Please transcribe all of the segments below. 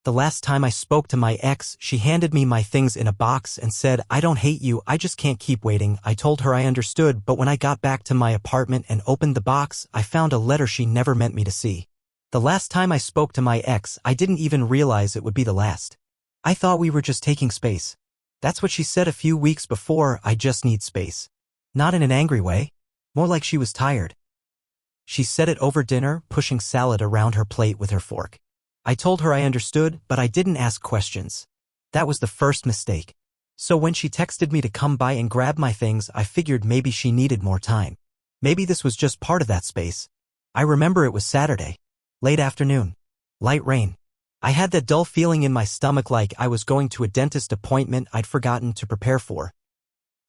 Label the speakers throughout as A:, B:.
A: The last time I spoke to my ex, she handed me my things in a box and said, "I don't hate you, I just can't keep waiting." I told her I understood, but when I got back to my apartment and opened the box, I found a letter she never meant me to see. The last time I spoke to my ex, I didn't even realize it would be the last. I thought we were just taking space. That's what she said a few weeks before. I just need space. Not in an angry way. More like she was tired. She said it over dinner, pushing salad around her plate with her fork. I told her I understood, but I didn't ask questions. That was the first mistake. So when she texted me to come by and grab my things, I figured maybe she needed more time. Maybe this was just part of that space. I remember it was Saturday. Late afternoon. Light rain. I had that dull feeling in my stomach like I was going to a dentist appointment I'd forgotten to prepare for.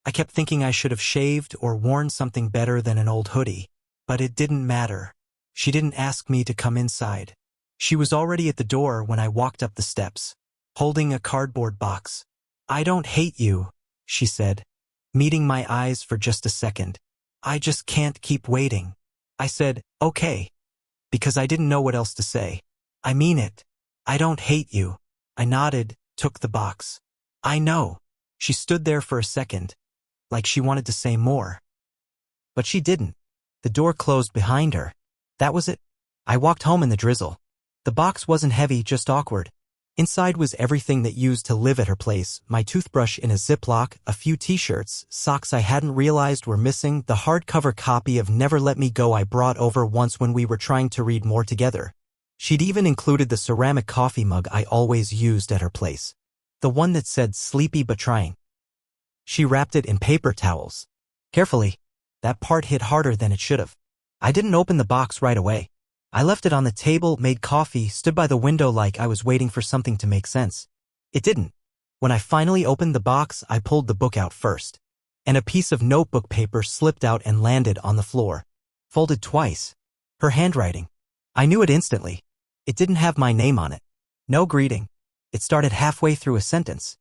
A: I kept thinking I should have shaved or worn something better than an old hoodie. But it didn't matter. She didn't ask me to come inside. She was already at the door when I walked up the steps, holding a cardboard box. "I don't hate you," she said, meeting my eyes for just a second. "I just can't keep waiting." I said, "Okay," because I didn't know what else to say. "I mean it. I don't hate you." I nodded, took the box. "I know." She stood there for a second, like she wanted to say more. But she didn't. The door closed behind her. That was it. I walked home in the drizzle. The box wasn't heavy, just awkward. Inside was everything that used to live at her place, my toothbrush in a Ziploc, a few t-shirts, socks I hadn't realized were missing, the hardcover copy of Never Let Me Go I brought over once when we were trying to read more together. She'd even included the ceramic coffee mug I always used at her place. The one that said "sleepy but trying." She wrapped it in paper towels. Carefully. That part hit harder than it should have. I didn't open the box right away. I left it on the table, made coffee, stood by the window like I was waiting for something to make sense. It didn't. When I finally opened the box, I pulled the book out first. And a piece of notebook paper slipped out and landed on the floor. Folded twice. Her handwriting. I knew it instantly. It didn't have my name on it. No greeting. It started halfway through a sentence.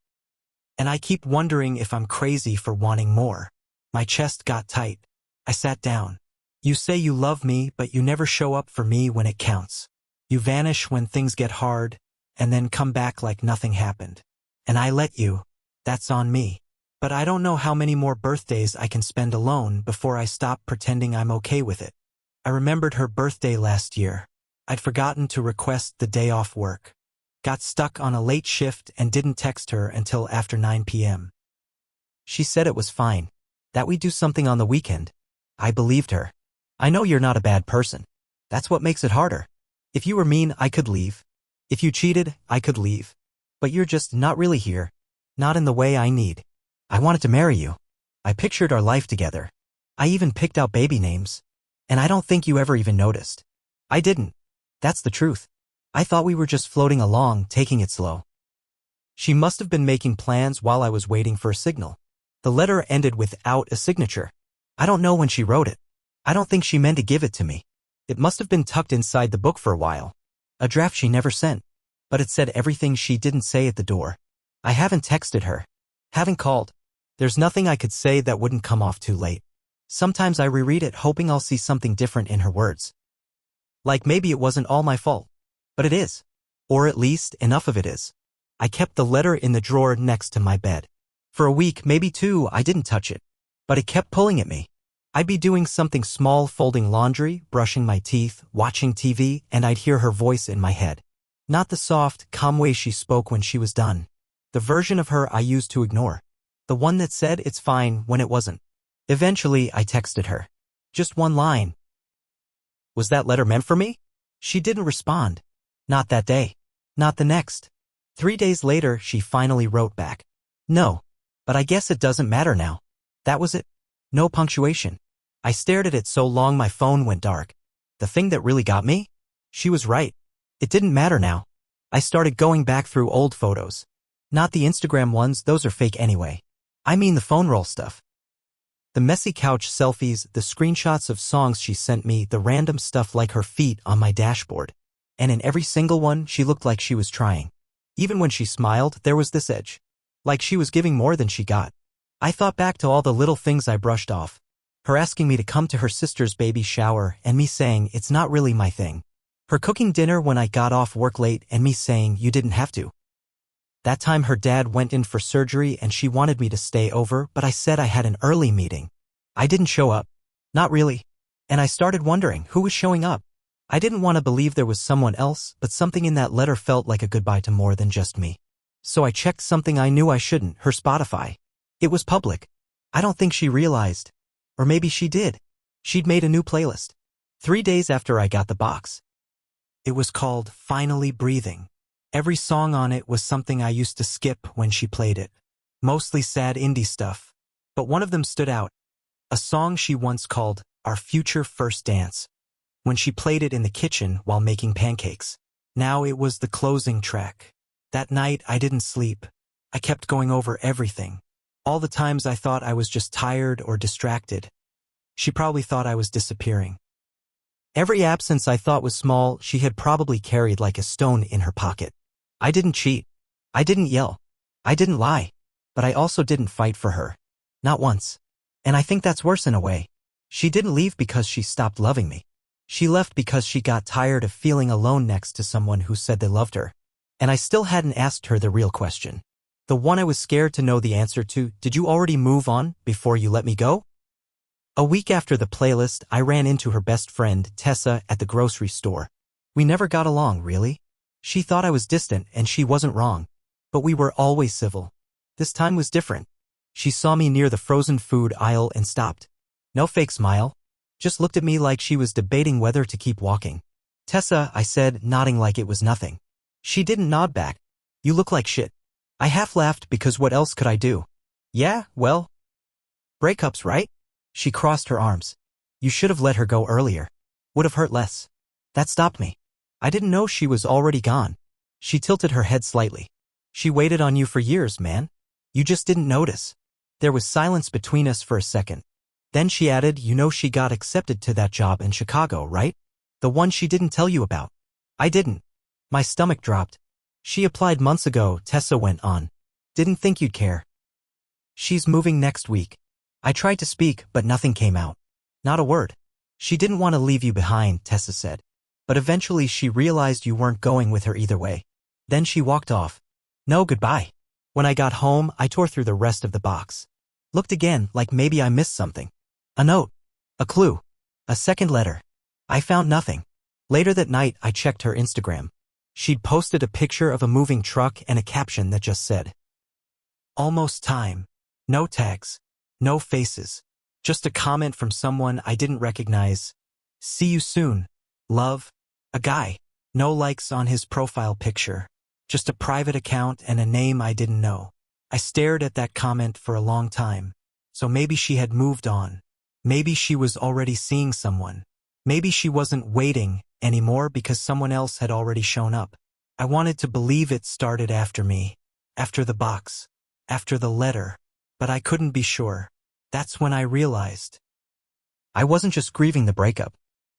A: And I keep wondering if I'm crazy for wanting more. My chest got tight. I sat down. "You say you love me, but you never show up for me when it counts. You vanish when things get hard, and then come back like nothing happened. And I let you. That's on me. But I don't know how many more birthdays I can spend alone before I stop pretending I'm okay with it." I remembered her birthday last year. I'd forgotten to request the day off work. Got stuck on a late shift and didn't text her until after 9 p.m. She said it was fine. That we'd do something on the weekend. I believed her. "I know you're not a bad person. That's what makes it harder. If you were mean, I could leave. If you cheated, I could leave. But you're just not really here. Not in the way I need. I wanted to marry you. I pictured our life together. I even picked out baby names. And I don't think you ever even noticed." I didn't. That's the truth. I thought we were just floating along, taking it slow. She must have been making plans while I was waiting for a signal. The letter ended without a signature. I don't know when she wrote it. I don't think she meant to give it to me. It must have been tucked inside the book for a while. A draft she never sent. But it said everything she didn't say at the door. I haven't texted her. Haven't called. There's nothing I could say that wouldn't come off too late. Sometimes I reread it hoping I'll see something different in her words. Like maybe it wasn't all my fault. But it is. Or at least enough of it is. I kept the letter in the drawer next to my bed. For a week, maybe two, I didn't touch it. But it kept pulling at me. I'd be doing something small, folding laundry, brushing my teeth, watching TV, and I'd hear her voice in my head. Not the soft, calm way she spoke when she was done. The version of her I used to ignore. The one that said it's fine when it wasn't. Eventually, I texted her. Just one line. "Was that letter meant for me?" She didn't respond. Not that day. Not the next. 3 days later, she finally wrote back. "No. But I guess it doesn't matter now." That was it. No punctuation. I stared at it so long my phone went dark. The thing that really got me? She was right. It didn't matter now. I started going back through old photos. Not the Instagram ones, those are fake anyway. I mean the phone roll stuff. The messy couch selfies, the screenshots of songs she sent me, the random stuff like her feet on my dashboard. And in every single one, she looked like she was trying. Even when she smiled, there was this edge. Like she was giving more than she got. I thought back to all the little things I brushed off. Her asking me to come to her sister's baby shower and me saying it's not really my thing. Her cooking dinner when I got off work late and me saying you didn't have to. That time her dad went in for surgery and she wanted me to stay over, but I said I had an early meeting. I didn't show up. Not really. And I started wondering who was showing up. I didn't want to believe there was someone else, but something in that letter felt like a goodbye to more than just me. So I checked something I knew I shouldn't, her Spotify. It was public. I don't think she realized. Or maybe she did. She'd made a new playlist. 3 days after I got the box. It was called Finally Breathing. Every song on it was something I used to skip when she played it. Mostly sad indie stuff. But one of them stood out. A song she once called Our Future First Dance. When she played it in the kitchen while making pancakes. Now it was the closing track. That night I didn't sleep. I kept going over everything. All the times I thought I was just tired or distracted. She probably thought I was disappearing. Every absence I thought was small, she had probably carried like a stone in her pocket. I didn't cheat. I didn't yell. I didn't lie. But I also didn't fight for her. Not once. And I think that's worse in a way. She didn't leave because she stopped loving me. She left because she got tired of feeling alone next to someone who said they loved her. And I still hadn't asked her the real question. The one I was scared to know the answer to, did you already move on before you let me go? A week after the playlist, I ran into her best friend, Tessa, at the grocery store. We never got along, really. She thought I was distant, and she wasn't wrong. But we were always civil. This time was different. She saw me near the frozen food aisle and stopped. No fake smile. Just looked at me like she was debating whether to keep walking. Tessa, I said, nodding like it was nothing. She didn't nod back. You look like shit. I half laughed because what else could I do? Yeah, well. Breakups, right? She crossed her arms. You should have let her go earlier. Would have hurt less. That stopped me. I didn't know she was already gone. She tilted her head slightly. She waited on you for years, man. You just didn't notice. There was silence between us for a second. Then she added, you know she got accepted to that job in Chicago, right? The one she didn't tell you about. I didn't. My stomach dropped. She applied months ago, Tessa went on. Didn't think you'd care. She's moving next week. I tried to speak, but nothing came out. Not a word. She didn't want to leave you behind, Tessa said. But eventually she realized you weren't going with her either way. Then she walked off. No goodbye. When I got home, I tore through the rest of the box. Looked again, like maybe I missed something. A note. A clue. A second letter. I found nothing. Later that night, I checked her Instagram. She'd posted a picture of a moving truck and a caption that just said, Almost time. No tags. No faces. Just a comment from someone I didn't recognize. See you soon. Love. A guy. No likes on his profile picture. Just a private account and a name I didn't know. I stared at that comment for a long time. So maybe she had moved on. Maybe she was already seeing someone. Maybe she wasn't waiting anymore because someone else had already shown up. I wanted to believe it started after me. After the box. After the letter. But I couldn't be sure. That's when I realized. I wasn't just grieving the breakup.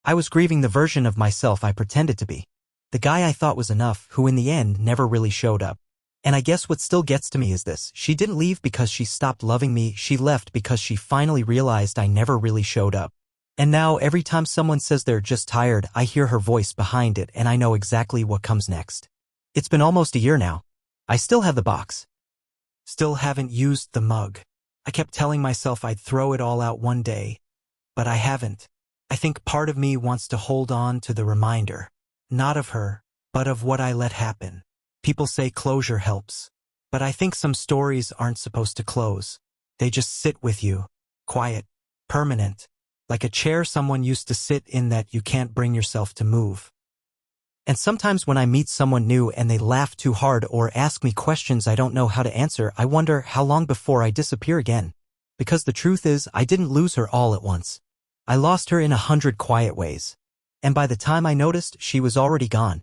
A: I was grieving the version of myself I pretended to be. The guy I thought was enough, who in the end never really showed up. And I guess what still gets to me is this. She didn't leave because she stopped loving me. She left because she finally realized I never really showed up. And now every time someone says they're just tired, I hear her voice behind it and I know exactly what comes next. It's been almost a year now. I still have the box. Still haven't used the mug. I kept telling myself I'd throw it all out one day, but I haven't. I think part of me wants to hold on to the reminder, not of her, but of what I let happen. People say closure helps, but I think some stories aren't supposed to close. They just sit with you, quiet, permanent, like a chair someone used to sit in that you can't bring yourself to move. And sometimes when I meet someone new and they laugh too hard or ask me questions I don't know how to answer, I wonder how long before I disappear again. Because the truth is, I didn't lose her all at once. I lost her in 100 quiet ways. And by the time I noticed, she was already gone.